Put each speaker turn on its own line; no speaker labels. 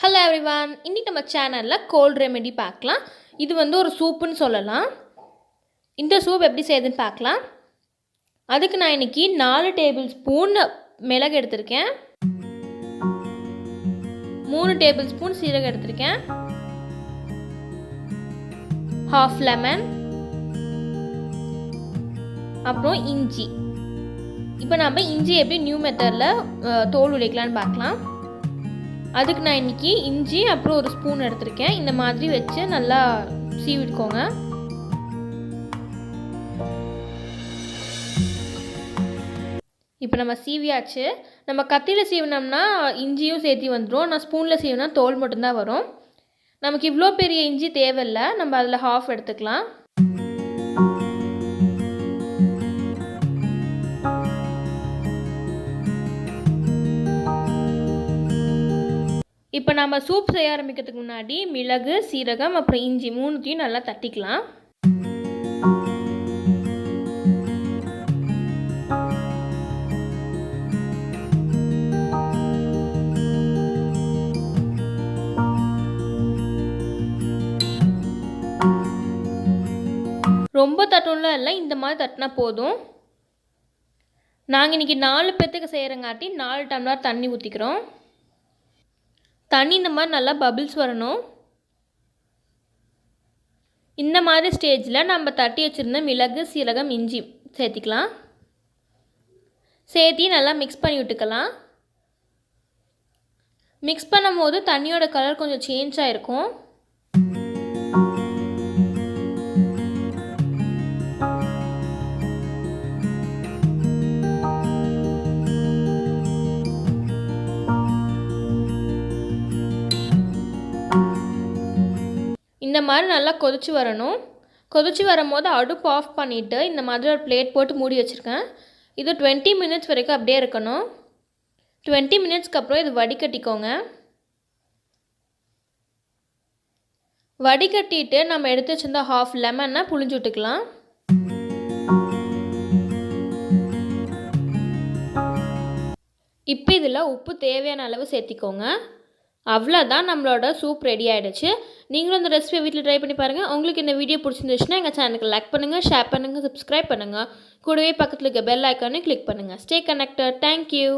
Hello everyone, இன்னைக்கு நம்ம சேனலில் கோல்ட் ரெமெடி பார்க்கலாம். இது ஒரு சூப்புன்னு சொல்லலாம். இந்த சூப் எப்படி செய்யுதுன்னு பார்க்கலாம். அதுக்கு நான் இன்றைக்கி 4 டேபிள் ஸ்பூன் மிளகு எடுத்திருக்கேன், 3 டேபிள் ஸ்பூன் சீரகம் எடுத்திருக்கேன், ஹாஃப் லெமன், அப்புறம் இஞ்சி. இப்போ நம்ம இஞ்சி எப்படி நியூ மெத்தடில் தோல் உடைக்கலான்னு பார்க்கலாம். அதுக்கு நான் இன்றைக்கி இஞ்சி அப்புறம் ஒரு ஸ்பூன் எடுத்திருக்கேன். இந்த மாதிரி வச்சு நல்லா சீவிட்டுக்கோங்க. இப்போ நம்ம சீவியாச்சு. நம்ம கத்தியில் சீவினோம்னா இஞ்சியும் சேர்த்து வந்துடும். நான் ஸ்பூனில் சீவினா தோல் மட்டும்தான் வரும். நமக்கு இவ்வளோ பெரிய இஞ்சி தேவையில்லை, நம்ம அதில் ஹாஃப் எடுத்துக்கலாம். இப்போ நம்ம சூப் செய்ய ஆரம்பிக்கிறதுக்கு முன்னாடி மிளகு, சீரகம் அப்புறம் இஞ்சி மூணுத்தையும் நல்லா தட்டிக்கலாம். ரொம்ப தட்டணும்லாம் இல்லை, இந்த மாதிரி தட்டினா போதும். நாங்கள் இன்றைக்கி 4 பேர்த்துக்கு செய்கிறங்காட்டி 4 டம்ளர் தண்ணி ஊற்றிக்கிறோம். தண்ணி இந்த மாதிரி நல்லா பபிள்ஸ் வரணும். இந்த மாதிரி ஸ்டேஜில் நம்ம தட்டி வச்சுருந்த மிளகு, சீரகம், இஞ்சி சேர்த்திக்கலாம். சேர்த்தி நல்லா மிக்ஸ் பண்ணி விட்டுக்கலாம். மிக்ஸ் பண்ணும் போது தண்ணியோட கலர் கொஞ்சம் சேஞ்ச் ஆகிருக்கும். இந்த மாதிரி நல்லா கொதிச்சு வரணும். கொதிச்சு வரும்போது அடுப்பு ஆஃப் பண்ணிவிட்டு இந்த மாதிரி ஒரு பிளேட் போட்டு மூடி வச்சுருக்கேன். இது 20 மினிட்ஸ் வரைக்கும் அப்படியே இருக்கணும். 20 மினிட்ஸ்க்கு அப்புறம் இது வடிகட்டிக்கோங்க. வடிகட்டிட்டு நம்ம எடுத்து வச்சிருந்த ஹாஃப் லெமனை புழிஞ்சு விட்டுக்கலாம். இப்போ இதில் உப்பு தேவையான அளவு சேர்த்திக்கோங்க. அவ்வளோதான், நம்மளோட சூப் ரெடி ஆகிடுச்சு. நீங்களும் இந்த ரெசிபியை வீட்டில் ட்ரை பண்ணி பாருங்கள். உங்களுக்கு இந்த வீடியோ பிடிச்சிருந்துச்சுன்னா எங்கள் சேனலுக்கு லைக் பண்ணுங்கள், ஷேர் பண்ணுங்கள், சப்ஸ்கிரைப் பண்ணுங்கள். கூடவே பக்கத்தில் இருக்க பெல் ஐக்கானே கிளிக் பண்ணுங்கள். Stay connected. தேங்க்யூ.